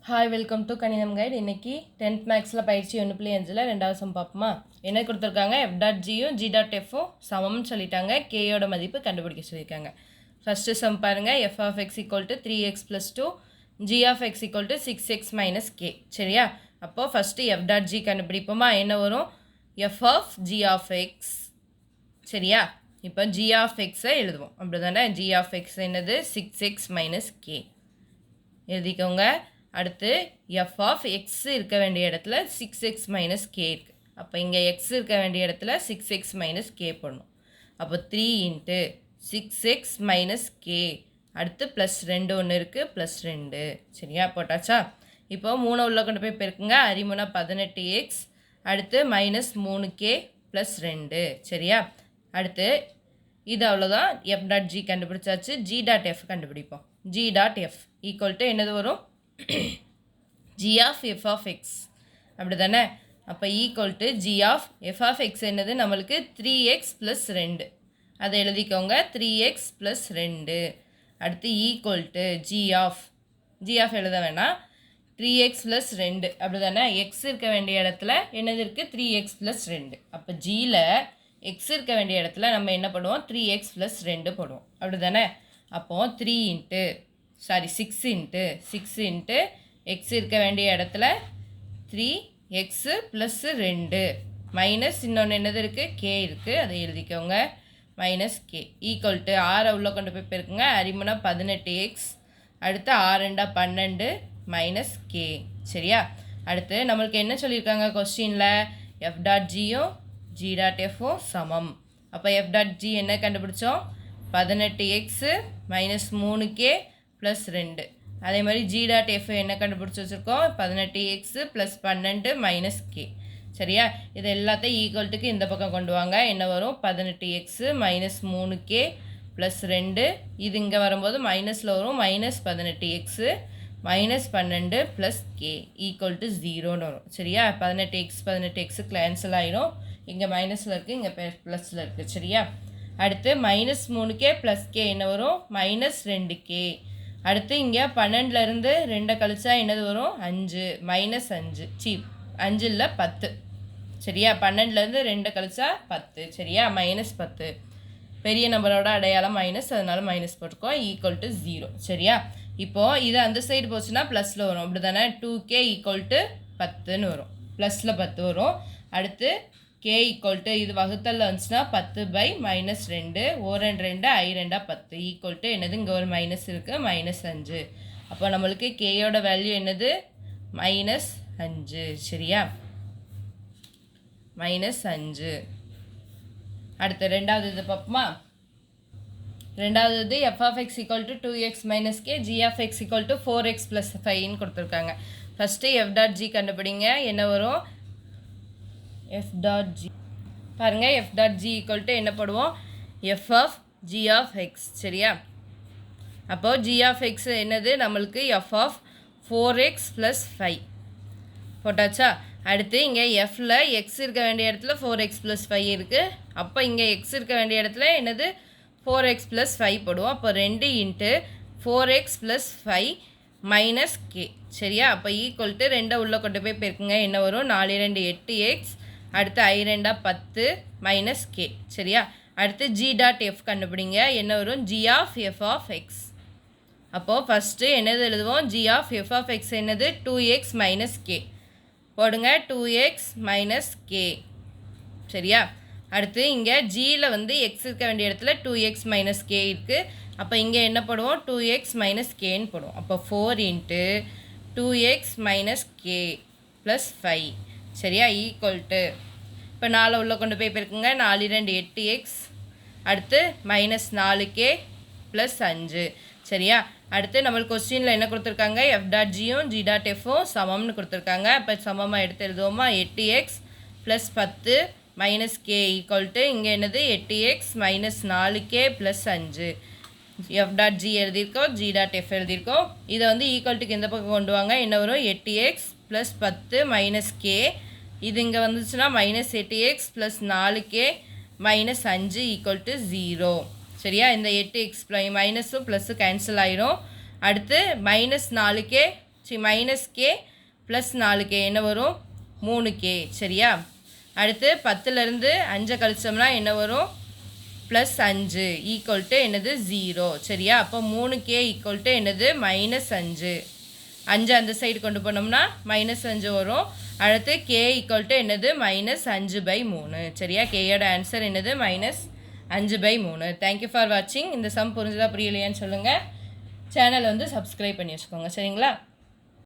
Hi welcome to கணிதம் guide. இன்றைக்கி 10th மேக்ஸில் பயிற்சி 1.5 ரெண்டாவது சம் பார்ப்போமா. என்ன கொடுத்துருக்காங்க, f.gயும் g.fம் சமம்னு சொல்லிட்டாங்க. கேயோட மதிப்பு கண்டுபிடிக்க சொல்லியிருக்காங்க. ஃபஸ்ட்டு சம் பாருங்கள். f of x equal to 3x plus 2, g of x equal to 6x minus k. சரியா, அப்போது ஃபஸ்ட்டு f.g கண்டுபிடிப்போமா. என்ன வரும், f of g of x. சரியா, இப்போ g of x எழுதுவோம். அப்படி தானே, g of x என்னது 6x minus k எழுதிக்கோங்க. அடுத்து f of x இருக்க வேண்டிய இடத்துல 6x minus k இருக்குது. அப்போ இங்கே x இருக்க வேண்டிய இடத்துல 6x minus k போடணும். அப்போ 3 into 6x minus k. அடுத்து ப்ளஸ் 2 ஒன்று இருக்குது, ப்ளஸ் 2. சரியா, போட்டாச்சா. இப்போ 3 உள்ள கொண்டு போய் பெருக்குங்க. அரிமுனா 18x. அடுத்து மைனஸ் 3k ப்ளஸ் 2. சரியா, அடுத்து இது அவ்வளோதான். f.g கண்டுபிடிச்சாச்சு. g.f கண்டுபிடிப்போம். g.f ஈக்குவல் டு என்னது வரும், g of f of x. அப்படி தானே, அப்போ equal to g of f of x என்னது நம்மளுக்கு 3x ப்ளஸ் 2. அதை எழுதிக்கோங்க, 3x ப்ளஸ் 2. அடுத்து ஈக்குவல் டு g of எழுத வேணாம், 3x ப்ளஸ் 2. அப்படி தானே, x இருக்க வேண்டிய இடத்துல என்னது இருக்குது, 3x ப்ளஸ் 2. அப்போ ஜியில் x இருக்க வேண்டிய இடத்துல நம்ம என்ன பண்ணுவோம், 3x ப்ளஸ் 2 போடுவோம். அப்படி தானே, அப்போது 6 இன்ட்டு x இருக்க வேண்டிய இடத்துல 3x ப்ளஸ் 2 மைனஸ் இன்னொன்று என்னது இருக்குது, k இருக்குது, அதை எழுதிக்கோங்க, மைனஸ் k ஈக்குவல் டு 6 உள்ளே கொண்டு போய் பெருக்குங்க. அரிமுனா 18x. அடுத்து 6 12 மைனஸ் k. சரியா, அடுத்து நம்மளுக்கு என்ன சொல்லியிருக்காங்க கொஸ்டினில், f.gயும் g.fம் சமம். அப்போ f.g என்ன கண்டுபிடிச்சோம், 18x மைனஸ் 3k ப்ளஸ் 2. அதே மாதிரி g.f என்ன கண்டுபிடிச்சி வச்சுருக்கோம், 18x ப்ளஸ் 12 மைனஸ் k. சரியா, இது எல்லாத்தையும் ஈக்குவல்ட்டுக்கு இந்த பக்கம் கொண்டு வாங்க. என்ன வரும், 18x மைனஸ் 3k ப்ளஸ் 2. இது இங்கே வரும்போது மைனஸில் வரும், minus 18x minus 12 plus k equal to 0ன்னு வரும். சரியா, 18x கேன்சல் ஆகிடும். இங்கே மைனஸில் இருக்குது, இங்கே ப்ளஸில் இருக்குது. சரியா, அடுத்து மைனஸ் 3k ப்ளஸ் k என்ன வரும், மைனஸ் 2k. அடுத்து இங்கே 12லேருந்து 2 கழிச்சா என்னது வரும், 5 மைனஸ் 5 5 இல்லை 10. சரியா, 12லேருந்து 2 கழிச்சா 10. சரியா, மைனஸ் 10. பெரிய நம்பரோட அடையாளம் மைனஸ், அதனால மைனஸ் போட்டுக்கோ, ஈக்குவல் டு 0. சரியா, இப்போது இது அந்த சைடு போச்சுன்னா ப்ளஸில் வரும். அப்படி தானே, 2k ஈக்குவல் டு 10ன்னு வரும், ப்ளஸில் 10 வரும். அடுத்து k ஈக்குவல் டு இது வகுத்தலில் வந்துச்சுன்னா 10 பை மைனஸ் 2, ஓ 2 ஐ 2 10 ஈக்குவல் டு என்னது, இங்கே ஒரு மைனஸ் இருக்குது, மைனஸ் 5. அப்போ நம்மளுக்கு கேயோட வேல்யூ என்னது, மைனஸ் 5. சரியா, மைனஸ் 5. அடுத்து ரெண்டாவது இது பார்ப்போமா. ரெண்டாவது இது f of x equal to 2x minus k, g of x equal to 4x plus 5ன்னு கொடுத்துருக்காங்க. ஃபஸ்ட்டு f.g கண்டுபிடிங்க. என்ன வரும், f.g பாருங்கள், f.g equal to என்ன போடுவோம், f of g of x. சரியா, அப்போது g of x என்னது நம்மளுக்கு f of 4x plus 5 போட்டாச்சா. அடுத்து இங்கே எஃப்பில் எக்ஸ் இருக்க வேண்டிய இடத்துல 4x ப்ளஸ் 5 இருக்குது. அப்போ இங்கே எக்ஸ் இருக்க வேண்டிய இடத்துல என்னது 4x ப்ளஸ் 5 போடுவோம். அப்போ 2 into 4x plus 5 minus k. சரியா, அப்போ ஈக்குவல் டு 2 உள்ளே கொண்டு போய் பெருக்குங்க. என்ன வரும், 4 2 8x. அடுத்து ஐ 2 10 மைனஸ் k. சரியா, அடுத்து g.f கண்டுபிடிங்க. என்ன வரும், g of f of x. அப்போது ஃபஸ்ட்டு என்னது எழுதுவோம், g of f of x என்னது 2x மைனஸ் k போடுங்க, 2x மைனஸ் k. சரியா, அடுத்து இங்கே ஜியில் வந்து எக்ஸ் இருக்க வேண்டிய இடத்துல 2x மைனஸ் k இருக்குது. அப்போ இங்கே என்ன போடுவோம், 2x மைனஸ் கேன்னு போடுவோம். அப்போ 4 into 2x minus k plus 5. சரியா, ஈக்குவல் டு இப்போ 4 உள்ள கொண்டு போய் பெருக்குங்க. 4 2 8x. அடுத்து மைனஸ் 4k ப்ளஸ் 5. சரியா, அடுத்து நம்மளுக்கு கொஸ்டினில் என்ன கொடுத்துருக்காங்க, f.gயும் g.fம் சமம்னு கொடுத்துருக்காங்க. இப்போ சமமாக எடுத்து எழுதுவோமா, 8x plus 10 minus k equal to இங்கே என்னது 8x minus 4k plus 5. f.g எழுதியிருக்கோம், g.f எழுதியிருக்கோம். இதை வந்து ஈக்குவல்ட்டுக்கு இந்த பக்கம் கொண்டு வாங்க. என்ன வரும், 8x ப்ளஸ் 10 மைனஸ் k. இது இங்கே வந்துச்சுன்னா minus 8x plus 4k minus 5 equal to 0. சரியா, இந்த 8x மைனஸும் ப்ளஸ்ஸு கேன்சல் ஆயிரும். அடுத்து -4k minus K plus 4k என்ன வரும் 3k சரியா. அடுத்து 10லேருந்து 5 கழிச்சோம்னா என்ன வரும் ப்ளஸ் 5 ஈக்குவல் டு என்னது 0 சரியா. அப்போ 3k ஈக்குவல் டு என்னது -5 5 அந்த சைடு கொண்டு போனோம்னா -5 வரும். அடுத்து k ஈக்குவல் டு என்னது -5/3 சரியா. கேயோட ஆன்சர் என்னது -5/3. தேங்க்யூ ஃபார் வாட்சிங். இந்த சம் புரிஞ்சுதா புரியலையான்னு சொல்லுங்கள். சேனலை வந்து சப்ஸ்கிரைப் பண்ணி வச்சுக்கோங்க சரிங்களா.